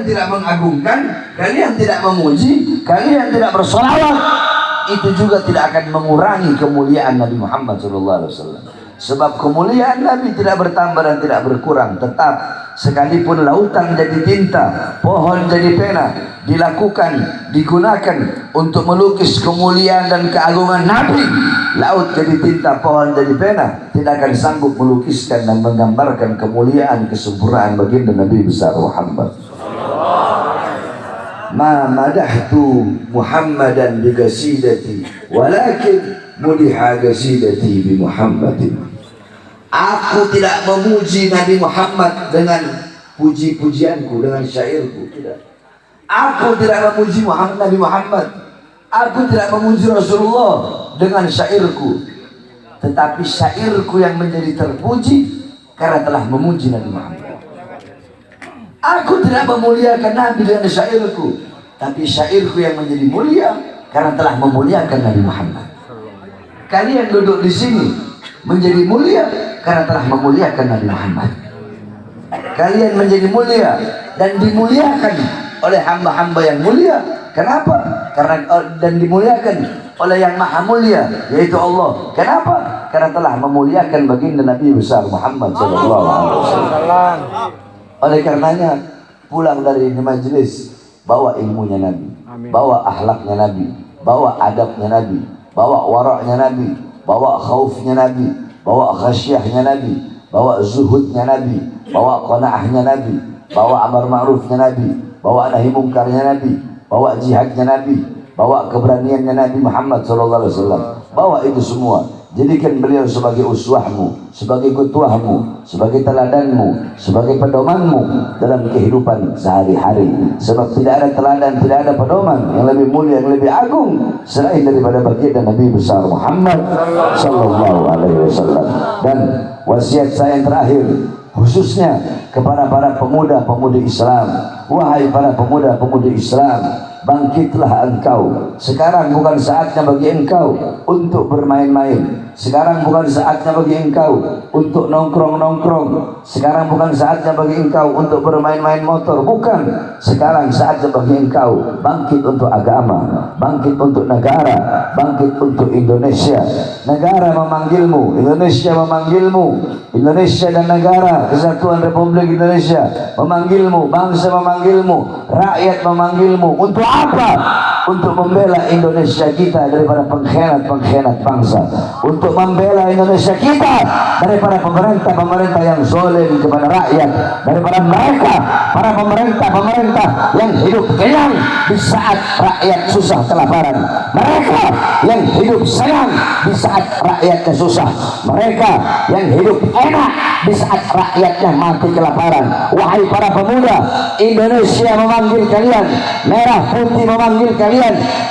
tidak mengagungkan, kalian tidak memuji, kalian tidak bersolawat, itu juga tidak akan mengurangi kemuliaan Nabi Muhammad SAW. Sebab kemuliaan Nabi tidak bertambah dan tidak berkurang, tetap. Sekalipun lautan jadi tinta, pohon jadi pena, dilakukan, digunakan untuk melukis kemuliaan dan keagungan Nabi, laut jadi tinta, pohon jadi pena, tidak akan sanggup melukiskan dan menggambarkan kemuliaan, kesempurnaan baginda Nabi besar Muhammad. Ma madahtu Muhammadan bi qasidati walakin mudiha qasidati bi Muhammadin. Aku tidak memuji Nabi Muhammad dengan puji-pujianku, dengan syairku, tidak. Aku tidak memuji Nabi Muhammad, aku tidak memuji Rasulullah dengan syairku, tetapi syairku yang menjadi terpuji karena telah memuji Nabi Muhammad. Aku tidak memuliakan Nabi dengan syairku, tapi syairku yang menjadi mulia karena telah memuliakan Nabi Muhammad. Kalian duduk di sini menjadi mulia karena telah memuliakan Nabi Muhammad. Kalian menjadi mulia dan dimuliakan oleh hamba-hamba yang mulia. Kenapa? Karena dan dimuliakan oleh yang maha mulia, yaitu Allah. Kenapa? Karena telah memuliakan baginda Nabi besar Muhammad SAW. Oleh karenanya, pulang dari majelis, bawa ilmunya Nabi, bawa akhlaknya Nabi, bawa adabnya Nabi, bawa waraknya Nabi, bawa khaufnya Nabi, bawa khasyahnya Nabi, bawa zuhudnya Nabi, bawa qanaahnya Nabi, bawa amar ma'rufnya Nabi, bawa nahi mungkarnya Nabi, bawa jihadnya Nabi, bawa keberaniannya Nabi Muhammad SAW. Bawa itu semua. Jadikan beliau sebagai uswahmu, sebagai ketuamu, sebagai teladanmu, sebagai pedomanmu dalam kehidupan sehari-hari. Sebab tidak ada teladan, tidak ada pedoman yang lebih mulia, yang lebih agung selain daripada baginda Nabi besar Muhammad sallallahu alaihi wasallam. Dan wasiat saya yang terakhir khususnya kepada para pemuda-pemudi Islam. Wahai para pemuda-pemudi Islam, bangkitlah engkau. Sekarang bukan saatnya bagi engkau untuk bermain-main. Sekarang bukan saatnya bagi engkau untuk nongkrong-nongkrong. Sekarang bukan saatnya bagi engkau untuk bermain-main motor. Bukan. Sekarang saatnya bagi engkau bangkit untuk agama, bangkit untuk negara, bangkit untuk Indonesia. Negara memanggilmu, Indonesia memanggilmu, Indonesia dan negara Kesatuan Republik Indonesia memanggilmu, bangsa memanggilmu, rakyat memanggilmu. Untuk apa? Untuk membela Indonesia kita daripada pengkhianat-pengkhianat bangsa, untuk membela Indonesia kita daripada pemerintah-pemerintah yang zalim kepada rakyat, daripada mereka para pemerintah-pemerintah yang hidup kenyang di saat rakyat susah kelaparan, mereka yang hidup senang di saat rakyatnya susah, mereka yang hidup enak di saat rakyatnya mati kelaparan. Wahai para pemuda, Indonesia memanggil kalian, merah putih memanggil kalian,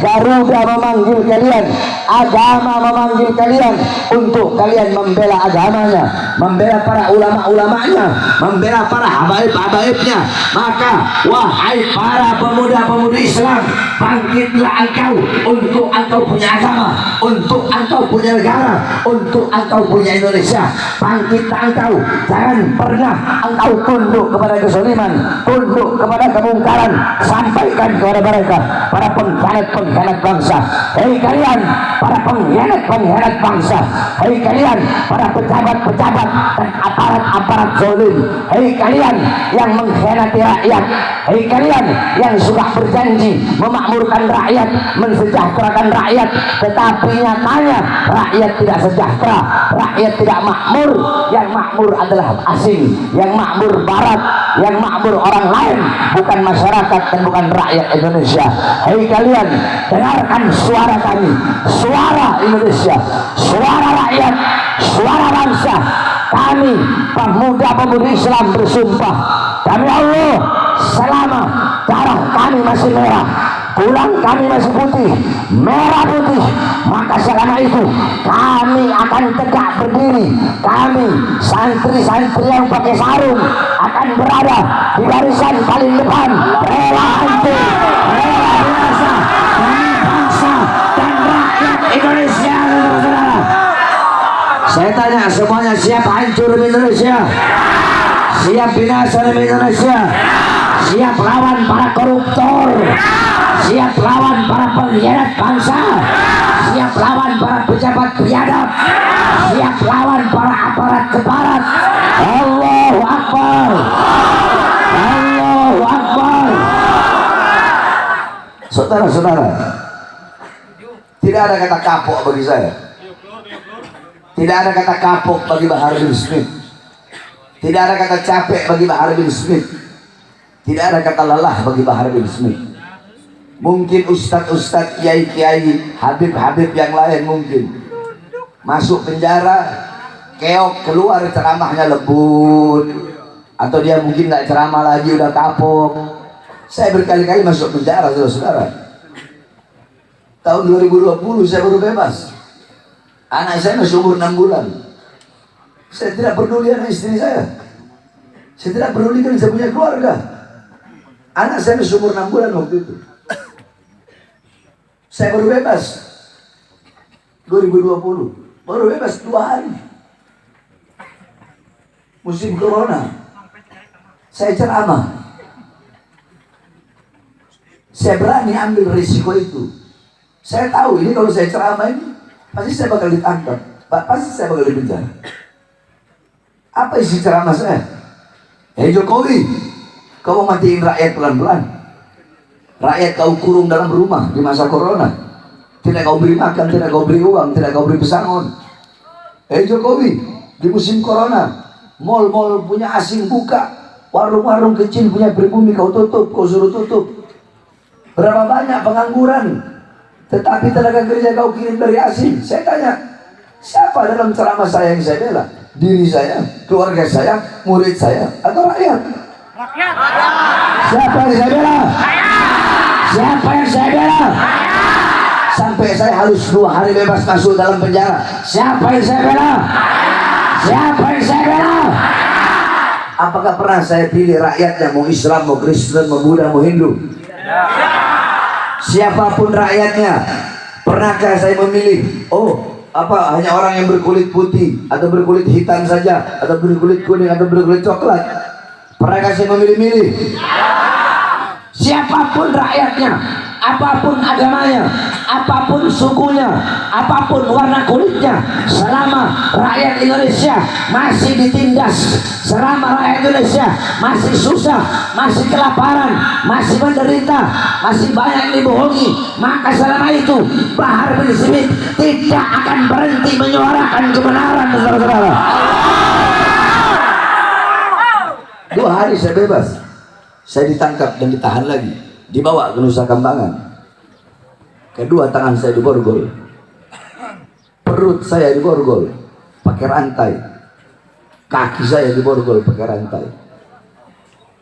Garuda memanggil kalian, agama memanggil kalian untuk kalian membela agamanya, membela para ulama-ulamanya, membela para habaib-habaibnya. Maka wahai para pemuda-pemudi Islam, bangkitlah engkau untuk engkau punya agama, untuk engkau punya negara, untuk engkau punya Indonesia. Bangkitlah engkau, jangan pernah engkau tunduk kepada kezaliman, tunduk kepada kemungkaran. Sampaikan kepada mereka, para pengkhianat-pengkhianat bangsa, hei kalian para pengkhianat-pengkhianat bangsa, hei kalian para pejabat-pejabat dan aparat-aparat zalim, hei kalian yang mengkhianati rakyat, hei kalian yang suka berjanji memakmurkan rakyat, mensejahterakan rakyat, tetapi nyatanya rakyat tidak sejahtera, rakyat tidak makmur. Yang makmur adalah asing, yang makmur barat, yang makmur orang lain, bukan masyarakat dan bukan rakyat Indonesia. Hei kalian, dengarkan suara kami, suara Indonesia, suara rakyat, suara bangsa. Kami pemuda-pemudi Islam bersumpah demi Allah, selama darah kami masih merah, tulang kami masih putih, merah putih, maka selama itu kami akan tegak berdiri. Kami santri-santri yang pakai sarung akan berada di barisan paling depan, rela hancur, rela binasa demi bangsa dan rakyat Indonesia. Saudara, saya tanya semuanya, siap hancur demi Indonesia? Siap binasa demi Indonesia? siap lawan para koruptor, siap lawan para pengkhianat bangsa, siap lawan para pejabat biadab, siap lawan para aparat keparat. Allahu Akbar, Allahu Akbar. Saudara-saudara, tidak ada kata kapok bagi saya. Tidak ada kata kapok bagi Bahar bin Smith. Tidak ada kata capek bagi Bahar bin Smith. Tidak ada kata lelah bagi Bahar bin Smith. Mungkin ustadz-ustadz, kiai-kiai, habib-habib yang lain mungkin masuk penjara, keok, keluar ceramahnya lembut, atau dia mungkin nggak ceramah lagi udah kapok. Saya berkali-kali masuk penjara, saudara-saudara. Tahun 2020 saya baru bebas. Anak saya masih umur 6 bulan. Saya tidak peduli dengan istri saya. Saya tidak peduli dengan saya punya keluarga. Anak saya masih umur 6 bulan waktu itu. Saya baru bebas 2020. Baru bebas 2 hari. Musim corona. Saya ceramah. Saya berani ambil risiko itu. Saya tahu ini kalau saya ceramah ini pasti saya bakal ditangkap, pasti saya bakal dipenjara. Apa isi ceramah saya? Hei Jokowi, kau mau matiin rakyat pelan-pelan. Rakyat kau kurung dalam rumah di masa corona. Tidak kau beri makan, tidak kau beri uang, tidak kau beri pesangon. Hei Jokowi, di musim corona, mal-mal punya asing buka, warung-warung kecil punya pribumi kau tutup, kau suruh tutup. Berapa banyak pengangguran? Tetapi tenaga kerja kau kirim dari asing. Saya tanya, siapa dalam ceramah saya yang saya bela? Diri saya, keluarga saya, murid saya, atau rakyat? Rakyat. Siapa yang saya bela? Siapa yang saya bela? Sampai saya harus 2 hari bebas masuk dalam penjara. Siapa yang saya bela? Siapa yang saya bela? Apakah pernah saya pilih rakyatnya, mau Islam, mau Kristen, mau Buddha, mau Hindu? Siapapun rakyatnya, pernahkah saya memilih? Oh, apa hanya orang yang berkulit putih atau berkulit hitam saja, atau berkulit kuning atau berkulit coklat? Pernahkah saya memilih-milih? Siapapun rakyatnya, apapun agamanya, apapun sukunya, apapun warna kulitnya, selama rakyat Indonesia masih ditindas, selama rakyat Indonesia masih susah, masih kelaparan, masih menderita, masih banyak yang dibohongi, maka selama itu Bahar bin Smith tidak akan berhenti menyuarakan kebenaran, saudara-saudara. 2 hari saya bebas. Saya ditangkap dan ditahan lagi, dibawa ke Nusa Kambangan. Kedua tangan saya diborgol, perut saya diborgol pakai rantai, kaki saya diborgol pakai rantai,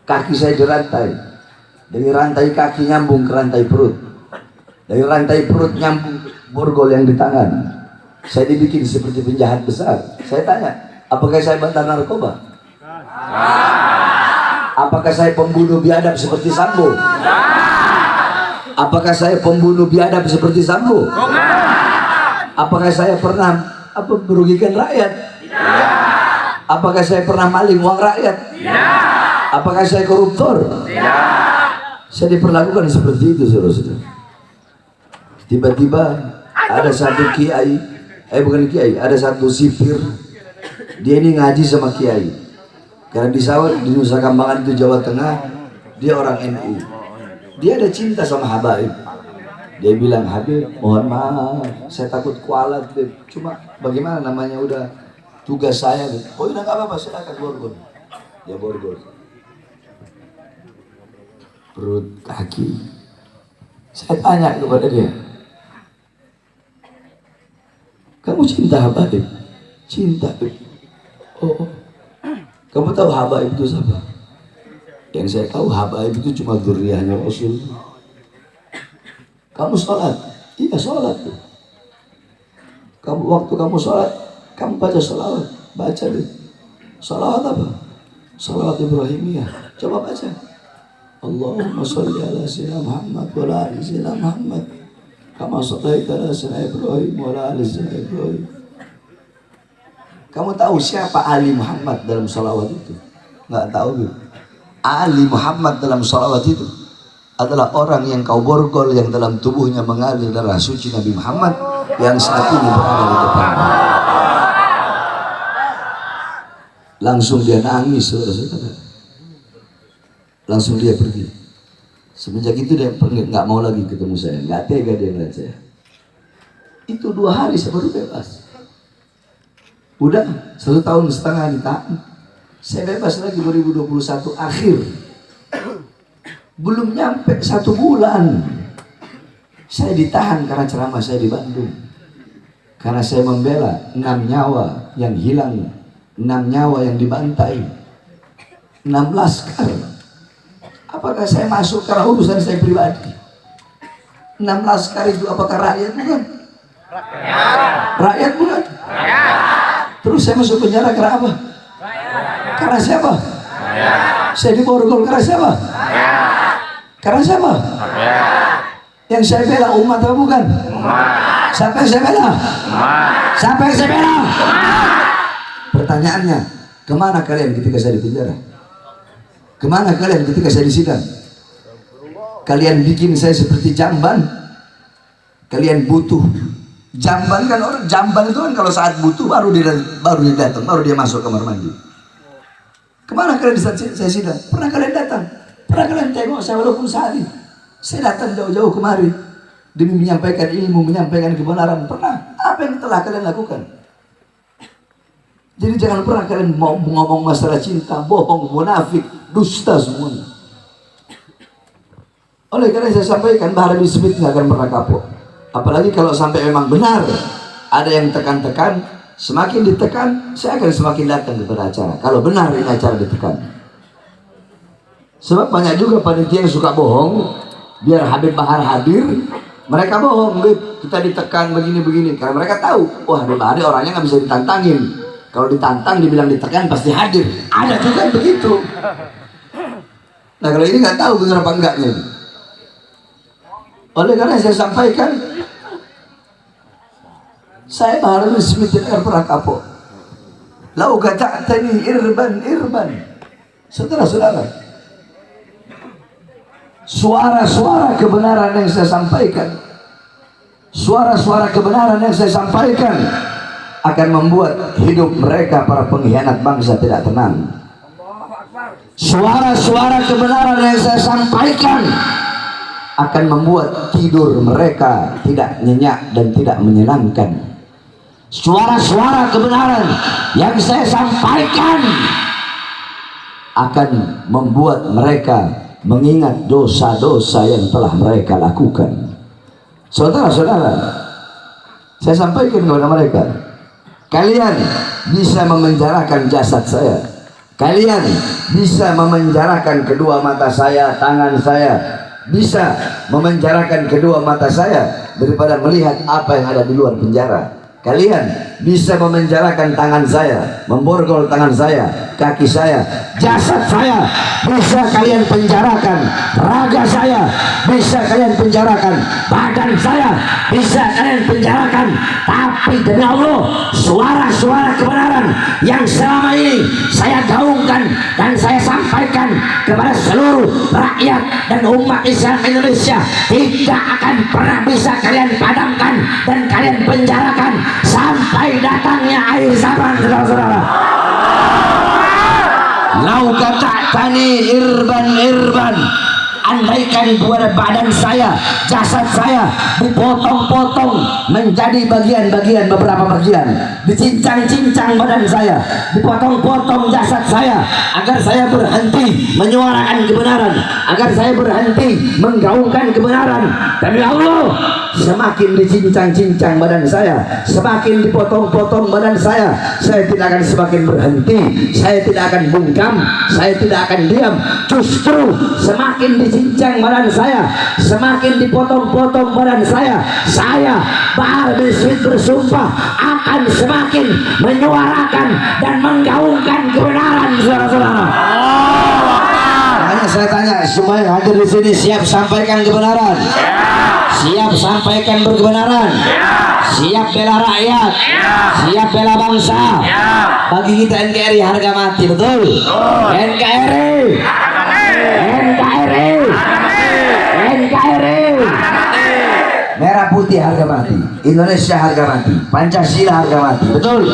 kaki saya dirantai, dari rantai kaki nyambung ke rantai perut, dari rantai perut nyambung borgol yang di tangan. Saya dibikin seperti penjahat besar. Saya tanya, apakah saya bandar narkoba? Apakah saya pembunuh biadab seperti Sambo? Apakah saya pembunuh biadab seperti Sambo? Apakah saya pernah merugikan rakyat? Apakah saya pernah maling uang rakyat? Apakah saya koruptor? Saya diperlakukan seperti itu, saudara-saudara. Tiba-tiba ada satu kiai, bukan kiai, ada satu sipir. Dia ini ngaji sama kiai. Karena di Nusa Kambangan itu Jawa Tengah, dia orang NU. Dia ada cinta sama Habaib. Dia bilang, Habib, mohon maaf, saya takut kualat, Beb. Cuma bagaimana namanya udah tugas saya, Beb. Oh udah gak apa-apa, silakan borgol. Dia borgol. Perut, kaki. Saya tanya kepada dia, kamu cinta Habaib? Cinta, Beb. Oh, kamu tahu Habaib itu siapa? Yang saya tahu Habaib itu cuma dzurriyyahnya Rasul. Kamu sholat? Iya sholat. Waktu kamu sholat, kamu baca sholawat. Baca deh. Sholawat apa? Sholawat Ibrahimiyah. Coba baca. Allahumma sholli ala sayyidina Muhammad wa ala ali sayyidina Muhammad. Kama shallaita ala sayyidina Ibrahim wa ala ali sayyidina Ibrahim. Kamu tahu siapa Ali Muhammad dalam sholawat itu? Nggak tahu gitu. Ali Muhammad dalam salawat itu adalah orang yang kau borgol, yang dalam tubuhnya mengalir darah suci Nabi Muhammad yang saat ini berada di depan. Langsung dia nangis, saudara-saudara. Langsung dia pergi. Semenjak itu dia nggak mau lagi ketemu saya, nggak tega dia ngeliat saya. Itu 2 hari saya baru bebas. Udah 1,5 tahun ditahan. Saya bebas lagi 2021 akhir. Belum nyampe 1 bulan. Saya ditahan karena ceramah saya di Bandung. Karena saya membela 6 nyawa yang hilang, 6 nyawa yang dibantai, 6 laskar. Apakah saya masuk karena urusan saya pribadi? 6 laskar itu apakah rakyat bukan? Rakyat bukan? Terus saya masuk penjara karena apa? Karena siapa? Saya diborgol karena siapa? Karena siapa? Yang saya bela umat apa bukan? Siapa yang saya bela? Siapa yang saya bela? Pertanyaannya, kemana kalian ketika saya di penjara? Kemana kalian ketika saya disidang? Kalian bikin saya seperti jamban. Kalian butuh. Jamban kan orang, jamban itu kan kalau saat butuh baru dia datang, baru dia masuk kamar mandi. Kemana kalian di saat saya sidang? Pernah kalian datang? Pernah kalian tengok saya walaupun sehari? Saya datang jauh-jauh kemari demi menyampaikan ilmu, menyampaikan kebenaran. Pernah? Apa yang telah kalian lakukan? Jadi jangan pernah kalian mau ngomong masalah cinta, bohong, munafik, dusta semuanya. Oleh karena saya sampaikan, Bahar bin Smith nggak akan pernah kapok. Apalagi kalau sampai memang benar ada yang tekan-tekan, semakin ditekan, saya akan semakin datang kepada acara. Kalau benar ini acara ditekan. Sebab banyak juga panitia yang suka bohong, biar Habib Bahar hadir, mereka bohong, kita ditekan begini-begini. Karena mereka tahu, wah Habib Bahar orangnya nggak bisa ditantangin. Kalau ditantang, dibilang ditekan, pasti hadir. Ada juga yang begitu. Nah kalau ini nggak tahu benar apa enggaknya. Oleh karena saya sampaikan, saya Bahar bin Smith tidak pernah kapok. Lau gata'tani irban. Saudara-saudara, suara-suara kebenaran yang saya sampaikan, suara-suara kebenaran yang saya sampaikan akan membuat hidup mereka para pengkhianat bangsa tidak tenang. Suara-suara kebenaran yang saya sampaikan akan membuat tidur mereka tidak nyenyak dan tidak menyenangkan. Suara-suara kebenaran yang saya sampaikan akan membuat mereka mengingat dosa-dosa yang telah mereka lakukan. Saudara-saudara, saya sampaikan kepada mereka, kalian bisa memenjarakan jasad saya, kalian bisa memenjarakan kedua mata saya, tangan saya, bisa memenjarakan kedua mata saya daripada melihat apa yang ada di luar penjara. Kalian bisa memenjarakan tangan saya, memborgol tangan saya, kaki saya, jasad saya, bisa kalian penjarakan raga saya, bisa kalian penjarakan badan saya, bisa kalian penjarakan. Tapi demi Allah, suara-suara kebenaran yang selama ini saya gaungkan dan saya sampaikan kepada seluruh rakyat dan umat Islam Indonesia tidak akan pernah bisa kalian padamkan dan kalian penjarakan sampai datangnya akhir zaman, saudara-saudara. Lau kata'tani irban, andaikan buat badan saya, jasad saya dipotong-potong menjadi bagian-bagian, beberapa bagian, dicincang-cincang badan saya, dipotong-potong jasad saya, agar saya berhenti menyuarakan kebenaran, agar saya berhenti menggaungkan kebenaran. Demi Allah, semakin dicincang-cincang badan saya, semakin dipotong-potong badan saya tidak akan semakin berhenti, saya tidak akan bungkam, saya tidak akan diam. Justru semakin dicincang badan saya, semakin dipotong-potong badan saya Bahar bin Smith bersumpah akan semakin menyuarakan dan menggaungkan kebenaran, saudara-saudara. Makanya saya tanya, semua yang hadir di sini siap sampaikan kebenaran? Siap sampaikan berkebenaran? Siap bela rakyat? Siap bela bangsa? Bagi kita NKRI harga mati, betul? NKRI NKRI, NKRI. Merah putih harga mati, Indonesia harga mati, Pancasila harga mati, betul?